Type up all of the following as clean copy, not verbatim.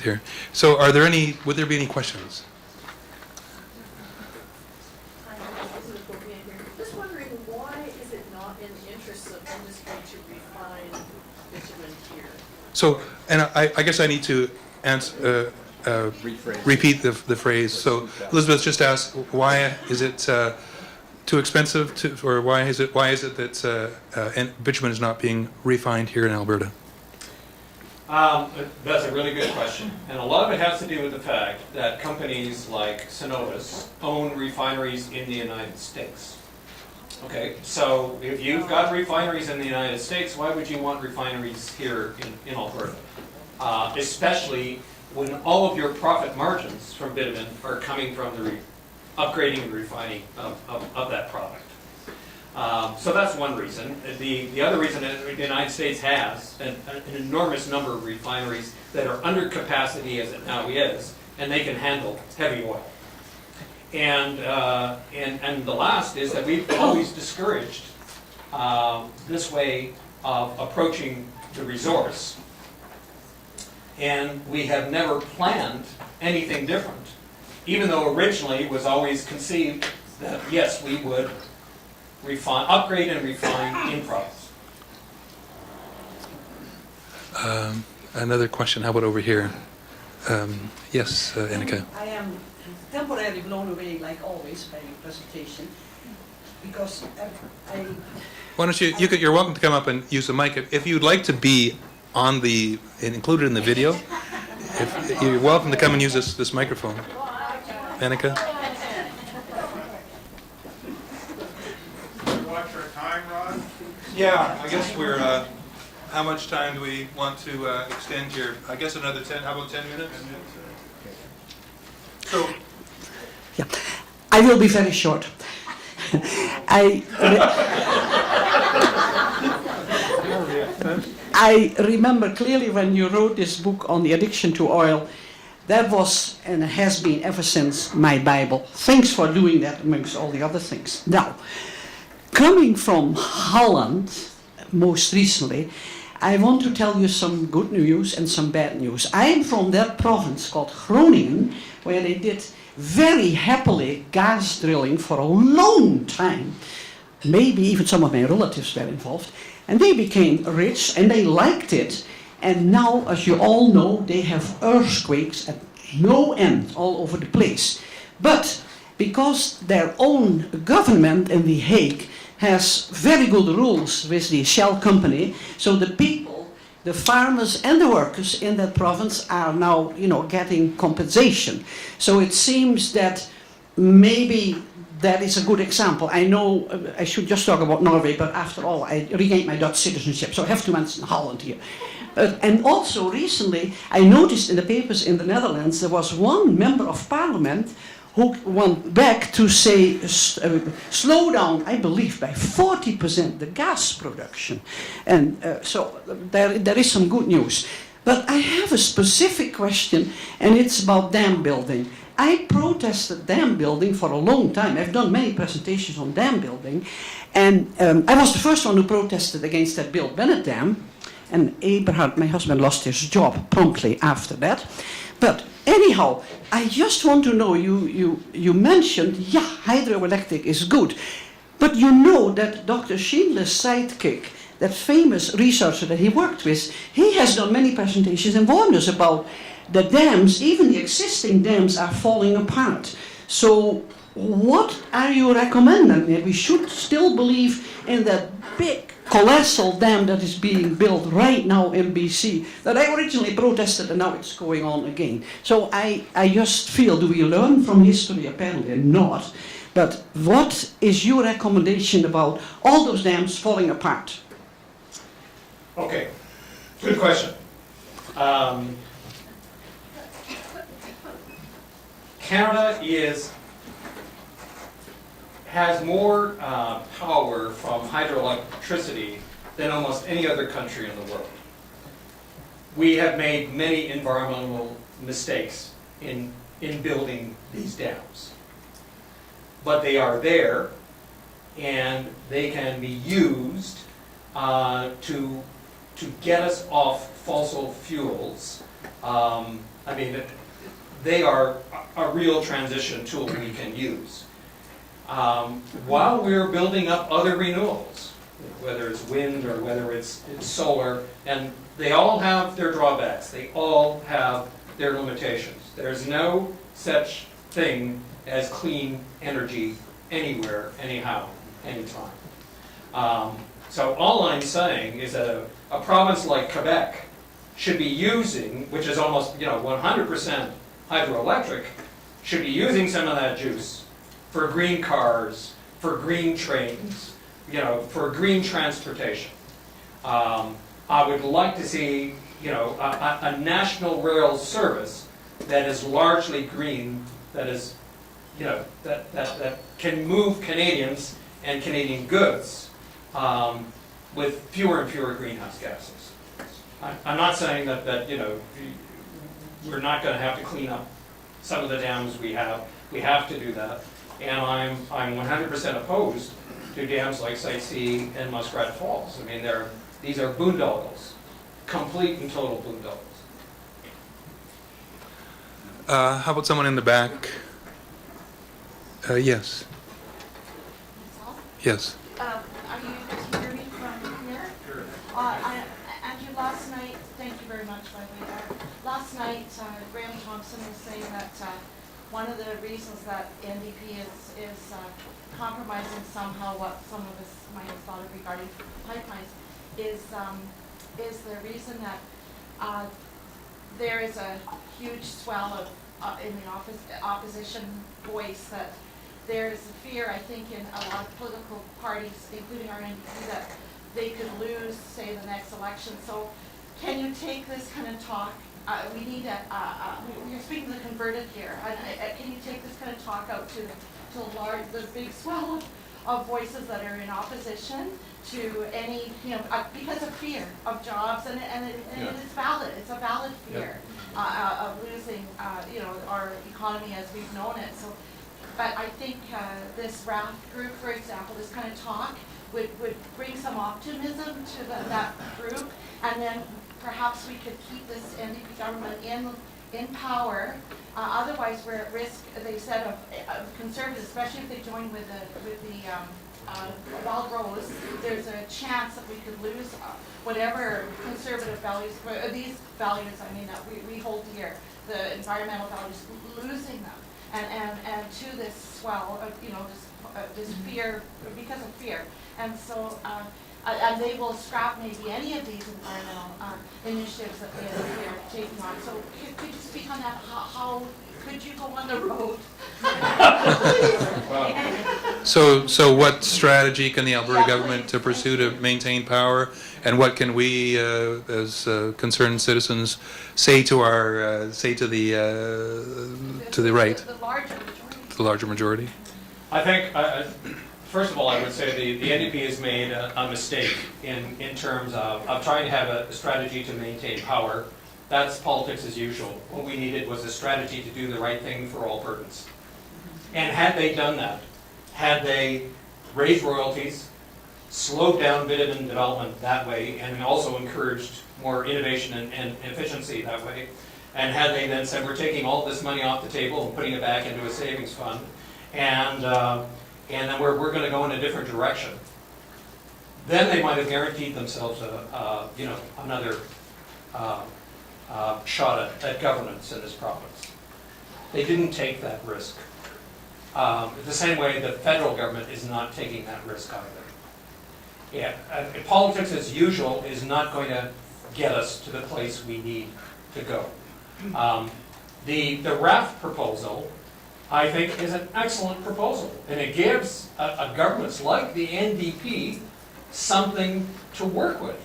here. So would there be any questions? Just wondering, why is it not in the interests of industry to refine bitumen here? So, and I guess I need to answer, repeat the phrase. So Elizabeth just asked, why is it too expensive or why is it that bitumen is not being refined here in Alberta? That's a really good question. And a lot of it has to do with the fact that companies like Synovus own refineries in the United States. Okay, so if you've got refineries in the United States, why would you want refineries here in Alberta? Especially when all of your profit margins from bitumen are coming from the upgrading and refining of that product. So that's one reason. The other reason is the United States has an enormous number of refineries that are under capacity as it now is, and they can handle heavy oil. And the last is that we've always discouraged this way of approaching the resource, and we have never planned anything different, even though originally it was always conceived that yes, we would upgrade and refine in progress. Another question, how about over here? Yes, Annika. I am temporarily blown away, like always, by your presentation, because Why don't you're welcome to come up and use the mic. If you'd like to be included in the video, you're welcome to come and use this microphone. Annika? Watch our time, Rod? Yeah, I guess we're, how much time do we want to extend here? I guess another 10, how about 10 minutes? So, yeah, I will be very short. I remember clearly when you wrote this book on the addiction to oil, that was and has been ever since my Bible. Thanks for doing that amongst all the other things. Now, coming from Holland, most recently, I want to tell you some good news and some bad news. I am from that province called Groningen, where they did very happily gas drilling for a long time. Maybe even some of my relatives were involved. And they became rich and they liked it. And now, as you all know, they have earthquakes at no end all over the place. But because their own government in The Hague has very good rules with the Shell company, so the people, the farmers and the workers in that province are now, getting compensation. So it seems that maybe that is a good example. I know I should just talk about Norway, but after all, I regained my Dutch citizenship, so I have to mention Holland here. And also recently, I noticed in the papers in the Netherlands, there was one member of parliament who went back to say, slow down, I believe, by 40% the gas production. And so there is some good news. But I have a specific question, and it's about dam building. I protested dam building for a long time. I've done many presentations on dam building. And I was the first one who protested against that Bill Bennett dam. And Eberhard, my husband, lost his job promptly after that. But anyhow, I just want to know, you mentioned, hydroelectric is good. But you know that Dr. Schindler's sidekick, that famous researcher that he worked with, he has done many presentations and warned us about the dams, even the existing dams are falling apart. So what are you recommending? We should still believe in that big colossal dam that is being built right now in BC, that I originally protested and now it's going on again. So I just feel, do we learn from history? Apparently not. But what is your recommendation about all those dams falling apart? Okay, good question. Canada has more power from hydroelectricity than almost any other country in the world. We have made many environmental mistakes in building these dams. But they are there, and they can be used to get us off fossil fuels I mean, they are a real transition tool we can use. While we're building up other renewables, whether it's wind or whether it's solar, and they all have their drawbacks, they all have their limitations. There's no such thing as clean energy anywhere, anyhow, anytime. So all I'm saying is that a province like Quebec should be using, which is almost 100% hydroelectric, should be using some of that juice for green cars, for green trains, for green transportation. I would like to see a national rail service that is largely green, that is that can move Canadians and Canadian goods with fewer and fewer greenhouse gases. I'm not saying that we're not going to have to clean up some of the dams we have. We have to do that, and I'm 100% opposed to dams like Site C and Muskrat Falls. I mean, these are boondoggles, complete and total boondoggles. How about someone in the back? Yes. Yes. Are you able to hear me from here? Sure. Andrew, last night, thank you very much, by the way. Last night, Graham Thompson was saying that one of the reasons that NDP is compromising somehow what some of us might have thought of regarding pipelines is the reason that there is a huge swell of in the opposition voice that there is a fear, I think, in a lot of political parties, including our NDP, that they could lose, say, the next election. So can you take this kind of talk? We need you're speaking to the converted here. Can you take this kind of talk out to the big swell of voices that are in opposition to any, because of fear of jobs, and it is valid. It's a valid fear of losing, our economy as we've known it. So, but I think this RAFT group, for example, this kind of talk would bring some optimism to that group, and then perhaps we could keep this NDP government in power. Otherwise, we're at risk, they said, of conservatives, especially if they join with the Wild Rose. There's a chance that we could lose whatever conservative values, these values, that we hold dear, the environmental values, losing them. And to this swell of, this fear, because of fear. And so, and they will scrap maybe any of these environmental initiatives that they are taking on. So could you speak on that? How could you go on the road? So what strategy can the Alberta government to pursue to maintain power, and what can we, as concerned citizens, say to our to the right, The larger majority. the larger majority? I think, first of all, I would say the NDP has made a mistake in terms of trying to have a strategy to maintain power. That's politics as usual. What we needed was a strategy to do the right thing for Albertans. And had they done that, had they raised royalties, slowed down bitumen development that way, and also encouraged more innovation and efficiency that way, and had they then said, we're taking all this money off the table and putting it back into a savings fund, and then we're going to go in a different direction, then they might have guaranteed themselves another shot at governance in this province. They didn't take that risk. The same way the federal government is not taking that risk either. Yeah, politics as usual is not going to get us to the place we need to go. The RAFT proposal, I think, is an excellent proposal, and it gives a governments like the NDP something to work with.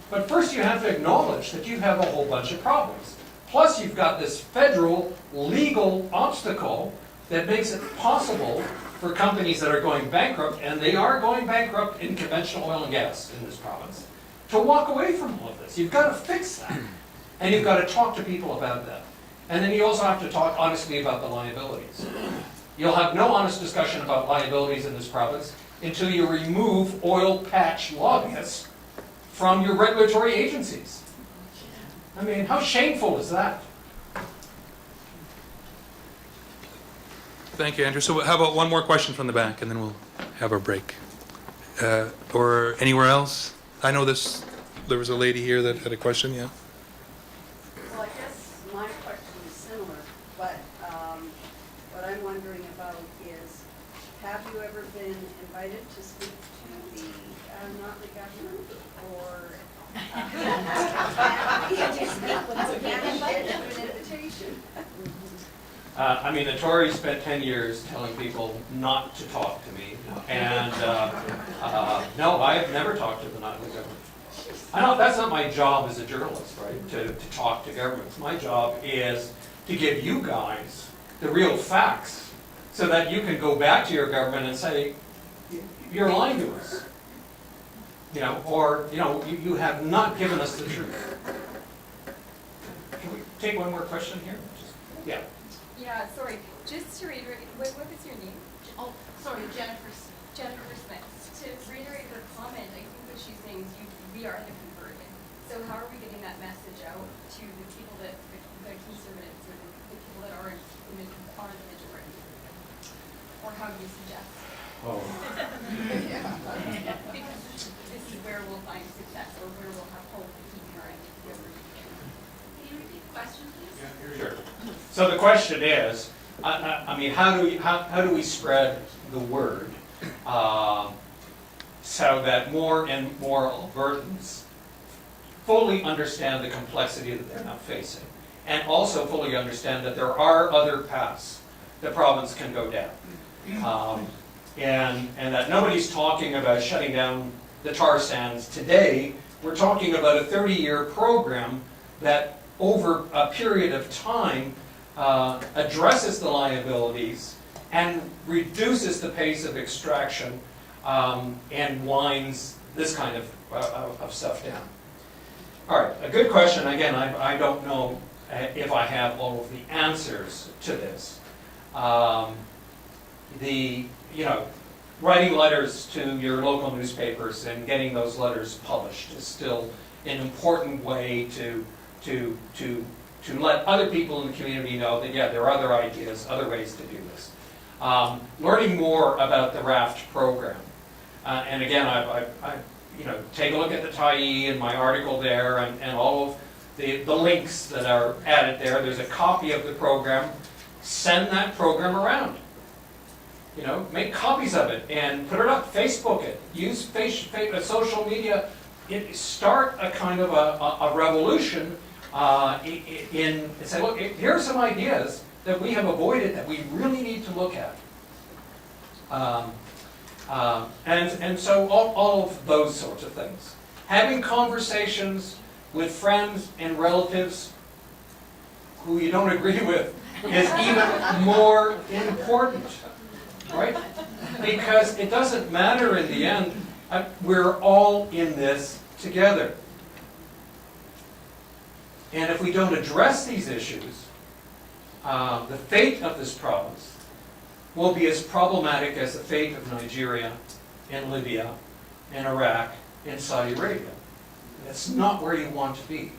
But first you have to acknowledge that you have a whole bunch of problems. Plus you've got this federal legal obstacle that makes it possible for companies that are going bankrupt, and they are going bankrupt in conventional oil and gas in this province, to walk away from all of this. You've got to fix that. And you've got to talk to people about that. And then you also have to talk honestly about the liabilities. You'll have no honest discussion about liabilities in this province until you remove oil patch lobbyists from your regulatory agencies. I mean, how shameful is that? Thank you, Andrew. So how about one more question from the back, and then we'll have our break. Or anywhere else? I know there was a lady here that had a question, yeah? Well, I guess my question is similar, but what I'm wondering about is, have you ever been invited to speak to the, not the government, or you just speak with the candidate to an invitation? I mean, the Tories spent 10 years telling people not to talk to me, and no, I've never talked to the government. I know that's not my job as a journalist, right, to talk to governments. My job is to give you guys the real facts so that you can go back to your government and say, you're lying to us. You know, or, you know, you have not given us the truth. Can we take one more question here? Yeah. Yeah, sorry, just to reiterate, what was your name? Oh, sorry, Jennifer. Jennifer Smith. To reiterate her comment, I think what she's saying is we are the converted. So how are we getting that message out to the people that, the conservatives, or the people that are the majority? Or how do you suggest? Oh. Because this is where we'll find success, or where we'll have hope of keeping our end together. Can you repeat the question, please? Sure. So the question is, I mean, how do we spread the word so that more and more Albertans fully understand the complexity that they're now facing, and also fully understand that there are other paths the province can go down, and that nobody's talking about shutting down the tar sands today. We're talking about a 30-year program that over a period of time addresses the liabilities and reduces the pace of extraction and winds this kind of stuff down. All right, a good question. Again, I don't know if I have all of the answers to this. Writing letters to your local newspapers and getting those letters published is still an important way to let other people in the community know that, yeah, there are other ideas, other ways to do this. Learning more about the RAFT program. And again, I take a look at the Tyee and my article there, and all of the links that are added there. There's a copy of the program. Send that program around. You know, make copies of it and put it up, Facebook it, use social media. Start a kind of a revolution in say, look, here are some ideas that we have avoided that we really need to look at. And so all of those sorts of things. Having conversations with friends and relatives who you don't agree with is even more important, right? Because it doesn't matter in the end. We're all in this together. And if we don't address these issues, the fate of this province will be as problematic as the fate of Nigeria and Libya and Iraq and Saudi Arabia. That's not where you want to be.